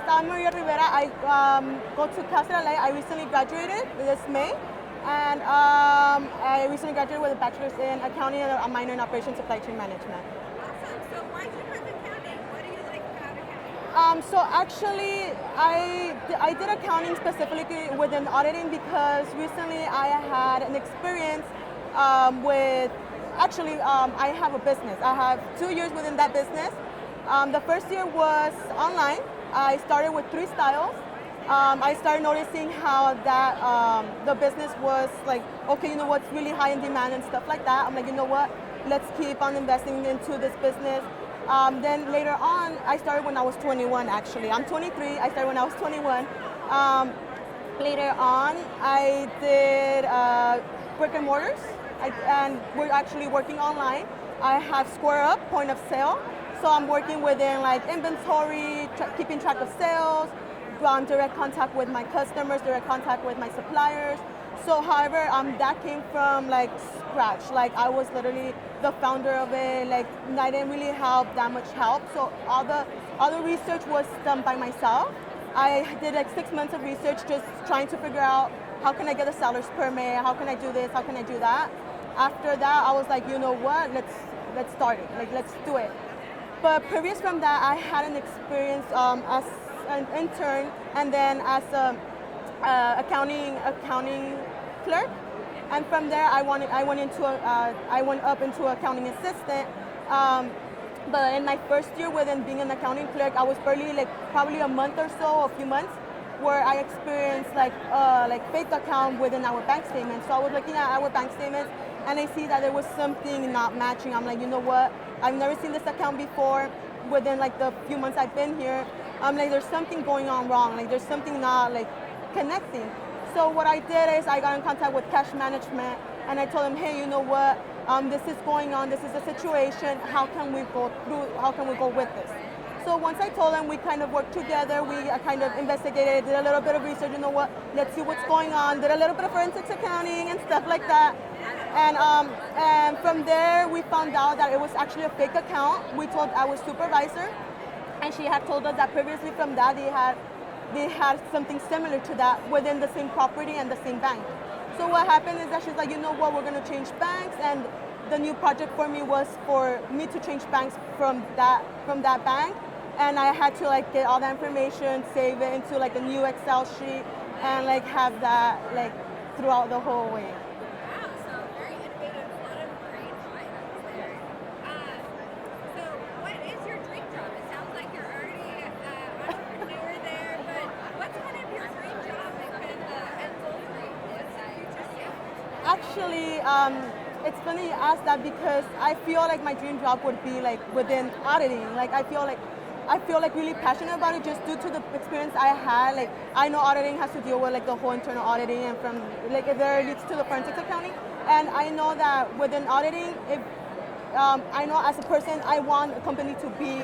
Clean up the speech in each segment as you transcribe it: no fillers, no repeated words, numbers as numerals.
Yes, I'm Maria Rivera. I go to Cal State LA. I recently graduated this May, and I recently graduated with a bachelor's in accounting and a minor in operations supply chain management. Awesome. So why did you pick accounting? What do you like about accounting? So actually, I did accounting specifically within auditing because recently I had an experience with I have a business. I have 2 years within that business. The first year was online. I started with 3 styles. I started noticing how that the business was like, okay, you know what's really high in demand and stuff like that. I'm like, you know what, let's keep on investing into this business. Then later on, I started when I was 21 actually. I'm 23, I started when I was 21. Later on, I did brick and mortars, and we're actually working online. I have Square Up, point of sale. So I'm working within like inventory, keeping track of sales, direct contact with my customers, direct contact with my suppliers. So however, that came from like scratch. Like I was literally the founder of it. Like I didn't really have that much help. So all the research was done by myself. I did like 6 months of research just trying to figure out how can I get a seller's permit, how can I do this, how can I do that. After that, I was like, you know what, let's start it. Like let's do it. But previous from that, I had an experience as an intern and then as a accounting clerk. And from there, I went up into accounting assistant. But in my first year within being an accounting clerk, I was barely like probably a month or so, a few months, where I experienced like fake account within our bank statements. So I was looking at our bank statements and I see that there was something not matching. I'm like, you know what? I've never seen this account before. Within like the few months I've been here, I'm like, there's something going on wrong. Like there's something not like connecting. So what I did is I got in contact with cash management and I told them, hey, you know what? This is going on. This is the situation. How can we go through? How can we go with this? So once I told them, we kind of worked together. We kind of investigated, did a little bit of research. You know what? Let's see what's going on. Did a little bit of forensics accounting and stuff like that. And from there, we found out that it was actually a fake account. We told our supervisor, and she had told us that previously from that they had something similar to that within the same property and the same bank. So what happened is that she's like, you know what, we're gonna change banks, and the new project for me was for me to change banks from that bank, and I had to like get all that information, save it into like a new Excel sheet, and like have that like throughout the whole way. Wow, so very innovative, a lot of great items there. So what is your dream job? It sounds like you're already an entrepreneur there, but what's kind of your dream job that could end goal for you? What's the future you? Actually, it's funny you ask that because I feel like my dream job would be like within auditing. Like I feel like really passionate about it just due to the experience I had. Like I know auditing has to deal with like the whole internal auditing and from like it there leads to the forensics accounting. And I know that within auditing, if I know as a person, I want a company to be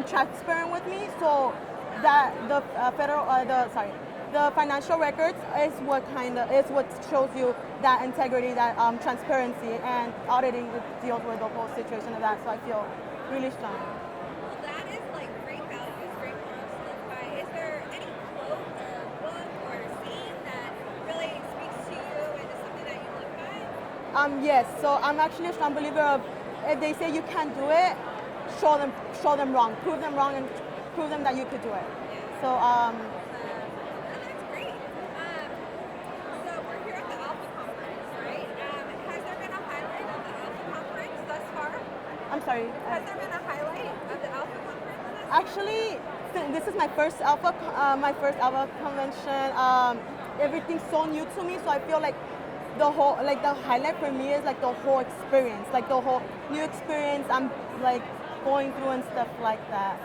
transparent with me. So that the financial records is what shows you that integrity, that transparency, and auditing deals with the whole situation of that. So I feel really strong. Well, that is like great values, great morals to live by. Is there any quote or book or scene that really speaks to you and is something that you live by? Yes. So I'm actually a strong believer of if they say you can't do it, show them wrong, prove them wrong, and prove them that you could do it. So That's great. So we're here at the Alpha Conference, right? Has there been a highlight of the Alpha Conference thus far? I'm sorry. Has there been a highlight of the Alpha Conference thus far? Actually, this is my first alpha convention. Everything's so new to me, so I feel like the highlight for me is like the whole experience, like the whole new experience I'm like going through and stuff like that.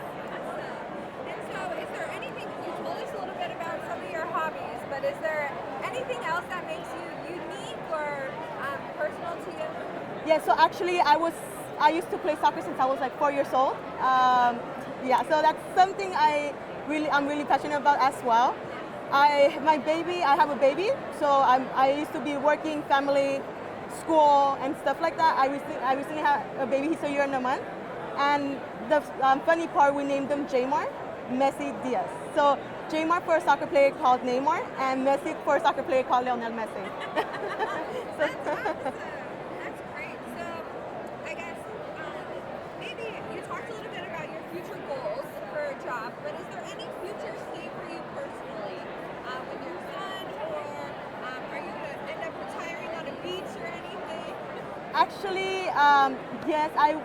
And so, is there anything, you told us a little bit about some of your hobbies, but is there anything else that makes you unique or personal to you? Yeah, so actually I used to play soccer since I was like 4 years old. Yeah, so that's something I'm really passionate about as well. I have a baby, so I used to be working, family, school, and stuff like that. I recently had a baby. He's a year and a month, and the funny part, we named him Jamar. Messi Diaz. So Neymar for a soccer player called Neymar, and Messi for a soccer player called Lionel Messi. That's awesome. That's great. So, I guess maybe you talked a little bit about your future goals for a job, but is there any future state for you personally when you're done, or are you going to end up retiring on a beach or anything? Actually, yes, I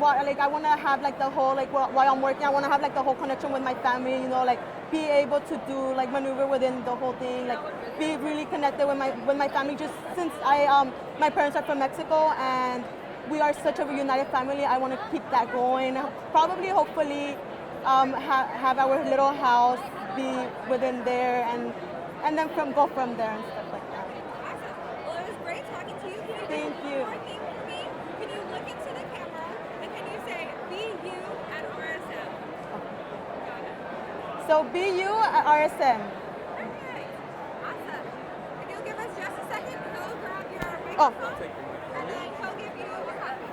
want to have like the whole like while I'm working, I want to have like the whole connection with my family. You know, like be able to do like maneuver within the whole thing, like be really connected with my family. Just since my parents are from Mexico and we are such a united family, I want to keep that going. Probably, hopefully, have our little house be within there and then go from there and stuff like that. Awesome. Well, it was great talking to you. Can you Thank do you. one more thing for me? Can you look into the camera and can you say "Be you" at RSM? Got it. So be you at RSM. Perfect. Awesome. If you'll give us just a second, go grab your Oh. microphone.